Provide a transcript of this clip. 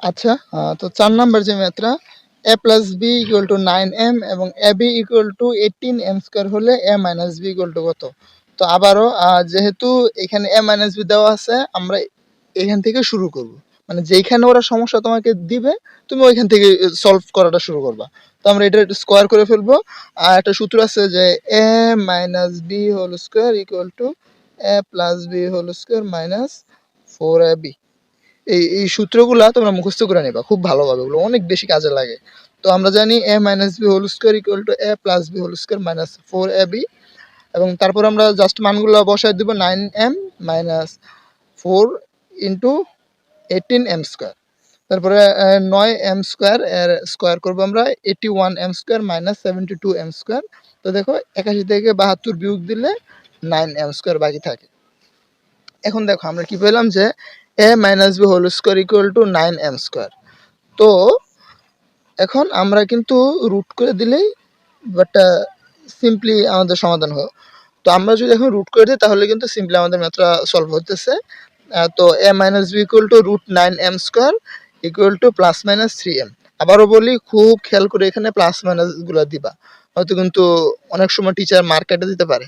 আচ্ছা, তো ৪ নাম্বার যে ম্যাথটা a plus b equal to 9m এবং ab equal to 18m square হলে a minus b equal two কত? তো আবারও যেহেতু এখানে a মাইনাস b দেওয়া আছে, আমরা এখান থেকে শুরু করব। মানে যেইখানে ওরা সমস্যা তোমাকে দিবে, তুমি ওইখান থেকে সলভ করাটা শুরু করবা। তো আমরা এটা স্কোয়ার করে ফেলবো। আর একটা সূত্র আছে যে a minus b whole square equal to a plus b whole square minus 4ab। এই সূত্রগুলা তোমরা মুখস্থ করে নেবা খুব ভালোভাবে, ওগুলো অনেক বেশি কাজে লাগে। তো আমরা জানি a minus b whole square equal to a plus b whole square minus 4ab, এবং তারপর আমরা জাস্ট মানগুলো বসায় দিব 9m minus 4 into 18m square. তারপরে 9m স্কোয়ার এর স্কোয়ার করবো আমরা 81m square minus 72m square. তো দেখো 81 থেকে 72 বিয়োগ দিলে 9m স্কোয়ার বাকি থাকে। এখন দেখো আমরা কি পেলাম যে a minus b whole square equal to 9m square. তো এখন আমরা কিন্তু রুট করে দিলেই বাট সিম্পলি আমাদের সমাধান হয়। তো আমরা যদি এখন রুট করে দিই তাহলে কিন্তু সিম্পলি আমাদের ম্যাথটা সলভ হতেছে। তো a minus b equal to root 9m square equal to plus minus 3m। আবারও বলি, খুব খেয়াল করে এখানে প্লাস মাইনাস গুলা দিবা, হয়তো কিন্তু অনেক সময় টিচার মার্ক কেটে দিতে পারে।